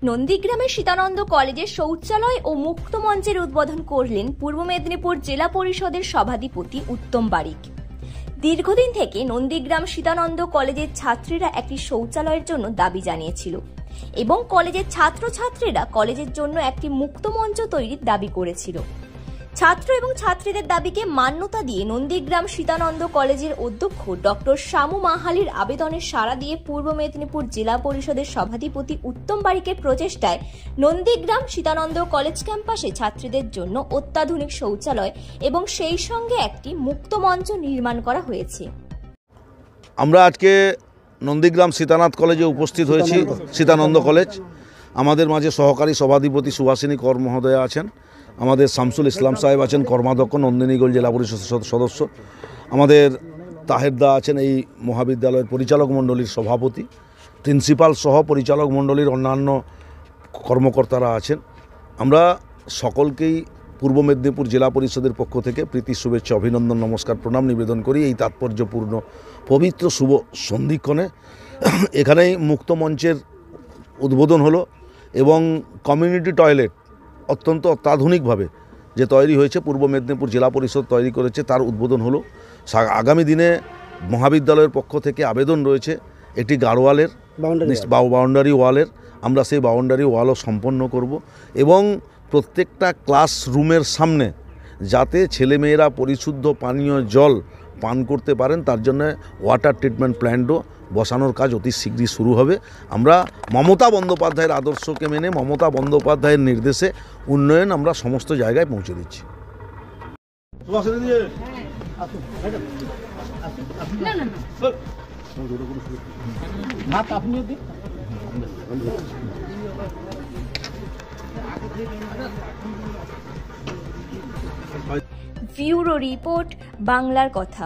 নন্দীগ্রামের সীতানন্দ কলেজের শৌচালয় ও মুক্ত মঞ্চের উদ্বোধন করলেন পূর্ব মেদিনীপুর জেলা পরিষদের সভাধিপতি উত্তম বারিক। দীর্ঘদিন থেকে নন্দীগ্রাম সীতানন্দ কলেজের ছাত্রীরা একটি শৌচালয়ের জন্য দাবি জানিয়েছিল এবং কলেজের ছাত্রছাত্রীরা কলেজের জন্য একটি মুক্ত মঞ্চ তৈরির দাবি করেছিল। ছাত্র এবং ছাত্রীদের দাবিকে মান্যতা দিয়ে নন্দীগ্রাম সীতানন্দ কলেজের অধ্যক্ষ ডক্টর শামু মাহালির আবেদনে সাড়া দিয়ে পূর্ব মেদিনীপুর জেলা পরিষদের সভাধিপতি উত্তম বারিকের প্রচেষ্টায় নন্দীগ্রাম সীতানন্দ কলেজ ক্যাম্পাসে ছাত্রীদের জন্য অত্যাধুনিক শৌচালয় এবং সেই সঙ্গে একটি মুক্ত মঞ্চ নির্মাণ করা হয়েছে। আমরা আজকে নন্দীগ্রাম সীতানাথ কলেজে উপস্থিত হয়েছি। সীতানন্দ কলেজ, আমাদের মাঝে সহকারী সভাধিপতি সুভাষিনী কর মহোদয়া আছেন, আমাদের শামসুল ইসলাম সাহেব আছেন কর্মাধ্যক্ষ নন্দিনীগঞ্জ জেলা পরিষদ সদস্য, আমাদের তাহেরদা আছেন এই মহাবিদ্যালয়ের পরিচালক মণ্ডলীর সভাপতি, প্রিন্সিপাল সহ পরিচালক মণ্ডলীর অন্যান্য কর্মকর্তারা আছেন। আমরা সকলকেই পূর্ব মেদিনীপুর জেলা পরিষদের পক্ষ থেকে প্রীতি শুভেচ্ছা অভিনন্দন নমস্কার প্রণাম নিবেদন করি। এই তাৎপর্যপূর্ণ পবিত্র শুভ সন্ধিক্ষণে এখানেই মুক্ত মঞ্চের উদ্বোধন হলো এবং কমিউনিটি টয়লেট অত্যন্ত অত্যাধুনিকভাবে যে তৈরি হয়েছে পূর্ব মেদিনীপুর জেলা পরিষদ তৈরি করেছে তার উদ্বোধন হলো। আগামী দিনে মহাবিদ্যালয়ের পক্ষ থেকে আবেদন রয়েছে একটি গাড়োয়ালের বাউন্ডারি ওয়ালের, আমরা সেই বাউন্ডারি ওয়ালও সম্পন্ন করব এবং প্রত্যেকটা ক্লাসরুমের সামনে যাতে ছেলেমেয়েরা পরিশুদ্ধ পানীয় জল পান করতে পারেন তার জন্য ওয়াটার ট্রিটমেন্ট প্ল্যান্টও বসানোর কাজ অতি শীঘ্রই শুরু হবে। আমরা মমতা বন্দ্যোপাধ্যায়ের আদর্শকে মেনে মমতা বন্দ্যোপাধ্যায়ের নির্দেশে উন্নয়ন আমরা সমস্ত জায়গায় পৌঁছে দিচ্ছি। ব্যুরো রিপোর্ট, বাংলার কথা।